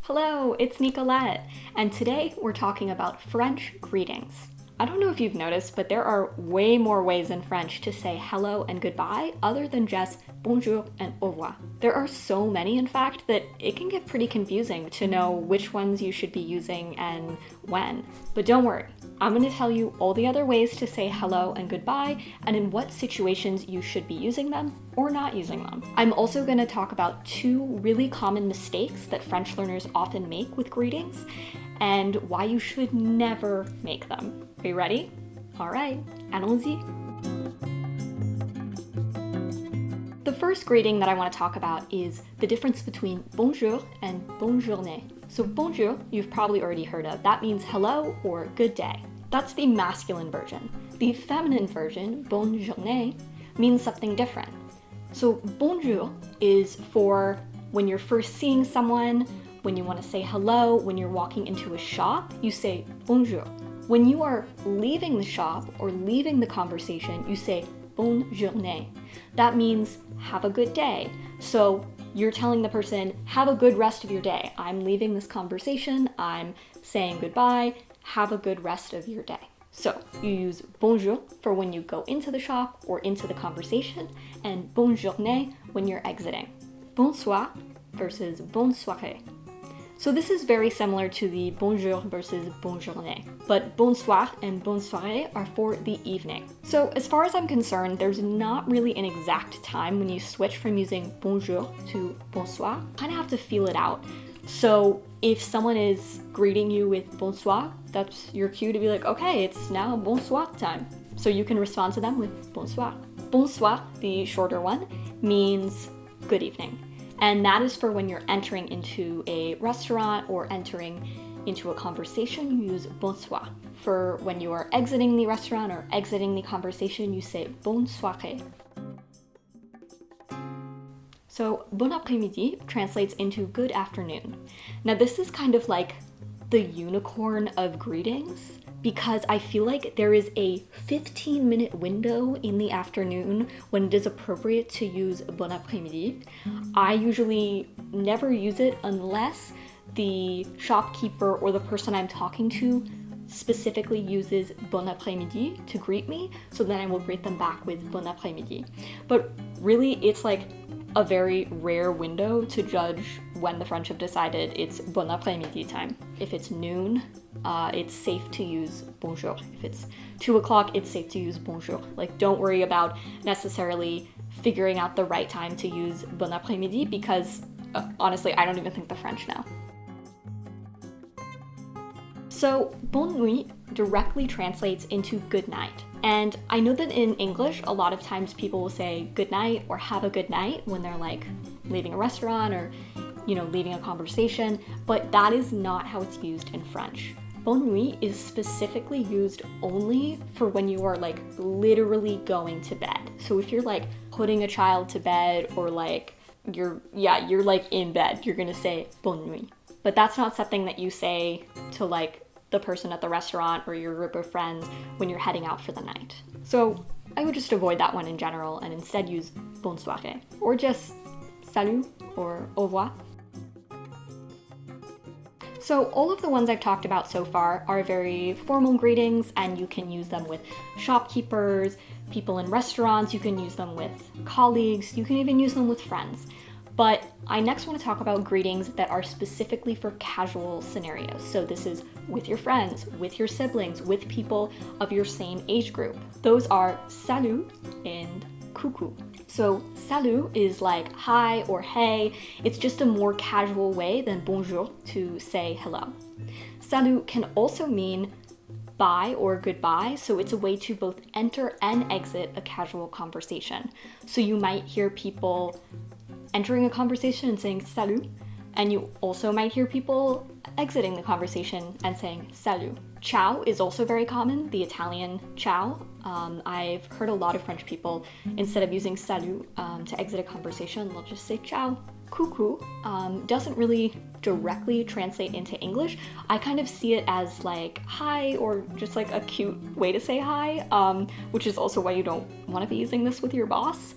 Hello, it's Nicolette, and today we're talking about French greetings. I don't know if you've noticed, but there are way more ways in French to say hello and goodbye other than just bonjour and au revoir. There are so many, in fact, that it can get pretty confusing to know which ones you should be using and when. But don't worry, I'm going to tell you all the other ways to say hello and goodbye and in what situations you should be using them or not using them. I'm also going to talk about two really common mistakes that French learners often make with greetings and why you should never make them. Are you ready? All right, allons-y. The first greeting that I want to talk about is the difference between bonjour and bonne journée. So bonjour, you've probably already heard of. That means hello or good day. That's the masculine version. The feminine version, bonne journée, means something different. So bonjour is for when you're first seeing someone, when you want to say hello, when you're walking into a shop, you say bonjour. When you are leaving the shop or leaving the conversation, you say bonne journée. That means have a good day. So you're telling the person, have a good rest of your day. I'm leaving this conversation, I'm saying goodbye, have a good rest of your day. So you use bonjour for when you go into the shop or into the conversation, and bonne journée when you're exiting. Bonsoir versus bonne soirée. So this is very similar to the bonjour versus bonne journée, but bonsoir and bonne soirée are for the evening. So as far as I'm concerned, there's not really an exact time when you switch from using bonjour to bonsoir. You kind of have to feel it out. So if someone is greeting you with bonsoir, that's your cue to be like, okay, it's now bonsoir time. So you can respond to them with bonsoir. Bonsoir, the shorter one, means good evening. And that is for when you're entering into a restaurant or entering into a conversation, you use bonsoir. For when you are exiting the restaurant or exiting the conversation, you say bonne soirée. So bon après-midi translates into good afternoon. Now this is kind of like the unicorn of greetings, because I feel like there is a 15-minute window in the afternoon when it is appropriate to use bon après-midi. I usually never use it unless the shopkeeper or the person I'm talking to specifically uses bon après-midi to greet me, so then I will greet them back with bon après-midi. But really, it's like a very rare window to judge when the French have decided it's bon après-midi time. If it's noon, it's safe to use bonjour. If it's 2 o'clock, it's safe to use bonjour. Like, don't worry about necessarily figuring out the right time to use bon après-midi because honestly, I don't even think the French know. So bonne nuit directly translates into good night. And I know that in English, a lot of times people will say good night or have a good night when they're like leaving a restaurant or, leaving a conversation, but that is not how it's used in French. Bonne nuit is specifically used only for when you are like literally going to bed. So if you're like putting a child to bed or like you're like in bed, you're gonna say bonne nuit. But that's not something that you say to like the person at the restaurant or your group of friends when you're heading out for the night. So I would just avoid that one in general and instead use bonne soirée or just salut or au revoir. So all of the ones I've talked about so far are very formal greetings, and you can use them with shopkeepers, people in restaurants, you can use them with colleagues, you can even use them with friends. But I next want to talk about greetings that are specifically for casual scenarios. So this is with your friends, with your siblings, with people of your same age group. Those are salut and coucou. So salut is like hi or hey. It's just a more casual way than bonjour to say hello. Salut can also mean bye or goodbye, so it's a way to both enter and exit a casual conversation. So you might hear people entering a conversation and saying salut, and you also might hear people exiting the conversation and saying salut. Ciao is also very common, the Italian ciao. I've heard a lot of French people, instead of using salut to exit a conversation, they'll just say ciao. Coucou doesn't really directly translate into English. I kind of see it as like hi, or just like a cute way to say hi, which is also why you don't want to be using this with your boss.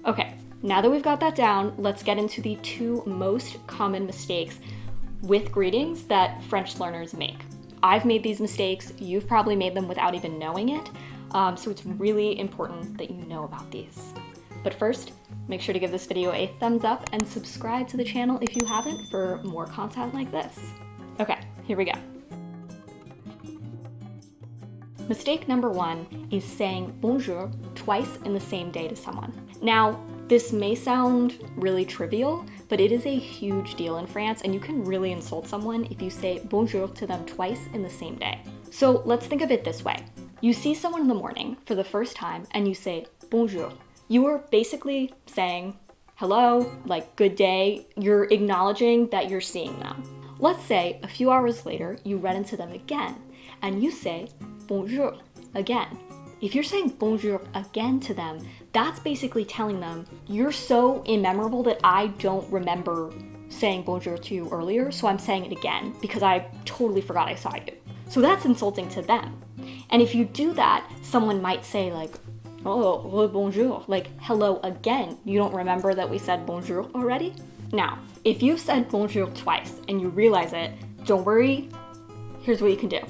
Okay, now that we've got that down, let's get into the two most common mistakes with greetings that French learners make. I've made these mistakes, you've probably made them without even knowing it, so it's really important that you know about these. But first, make sure to give this video a thumbs up and subscribe to the channel if you haven't for more content like this. Okay, here we go. Mistake number one is saying bonjour twice in the same day to someone. Now, this may sound really trivial, but it is a huge deal in France, and you can really insult someone if you say bonjour to them twice in the same day. So let's think of it this way. You see someone in the morning for the first time and you say bonjour. You are basically saying hello, like good day. You're acknowledging that you're seeing them. Let's say a few hours later, you run into them again and you say bonjour again. If you're saying bonjour again to them, that's basically telling them you're so immemorable that I don't remember saying bonjour to you earlier, so I'm saying it again because I totally forgot I saw you. So that's insulting to them. And if you do that, someone might say like, oh, bonjour, like hello again. You don't remember that we said bonjour already? Now, if you've said bonjour twice and you realize it, don't worry, here's what you can do.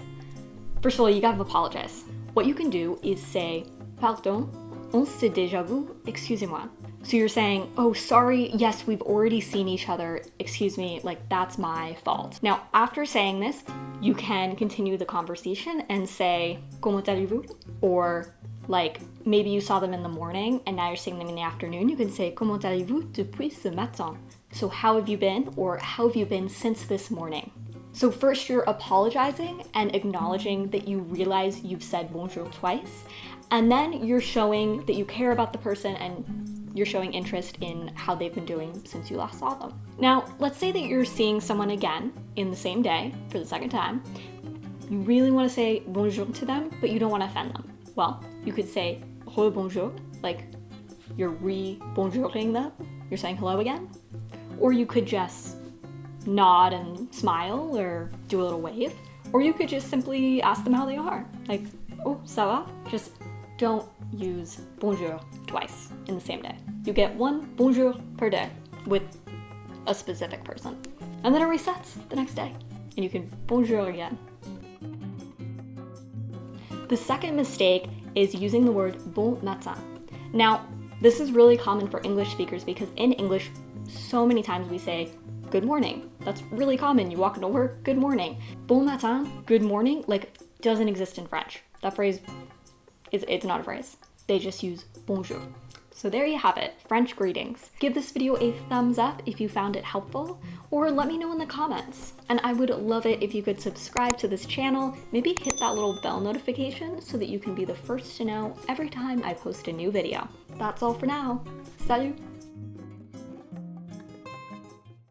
First of all, you gotta apologize. What you can do is say, pardon, on s'est déjà vu, excusez-moi. So you're saying, oh, sorry, yes, we've already seen each other, excuse me, like that's my fault. Now, after saying this, you can continue the conversation and say, comment allez-vous? Or like, maybe you saw them in the morning and now you're seeing them in the afternoon, you can say, comment allez-vous depuis ce matin? So how have you been? Or how have you been since this morning? So first you're apologizing and acknowledging that you realize you've said bonjour twice, and then you're showing that you care about the person and you're showing interest in how they've been doing since you last saw them. Now, let's say that you're seeing someone again in the same day for the second time. You really want to say bonjour to them, but you don't want to offend them. Well, you could say re-bonjour, like you're re-bonjouring them, you're saying hello again. Or you could just nod and smile or do a little wave. Or you could just simply ask them how they are. Like, oh, ça va? Just don't use bonjour twice in the same day. You get one bonjour per day with a specific person. And then it resets the next day. And you can bonjour again. The second mistake is using the word bon matin. Now, this is really common for English speakers because in English, so many times we say good morning. That's really common. You walk into work, good morning. Bon matin, good morning, like doesn't exist in French. That phrase, it's not a phrase. They just use bonjour. So there you have it, French greetings. Give this video a thumbs up if you found it helpful, or let me know in the comments. And I would love it if you could subscribe to this channel, maybe hit that little bell notification so that you can be the first to know every time I post a new video. That's all for now. Salut!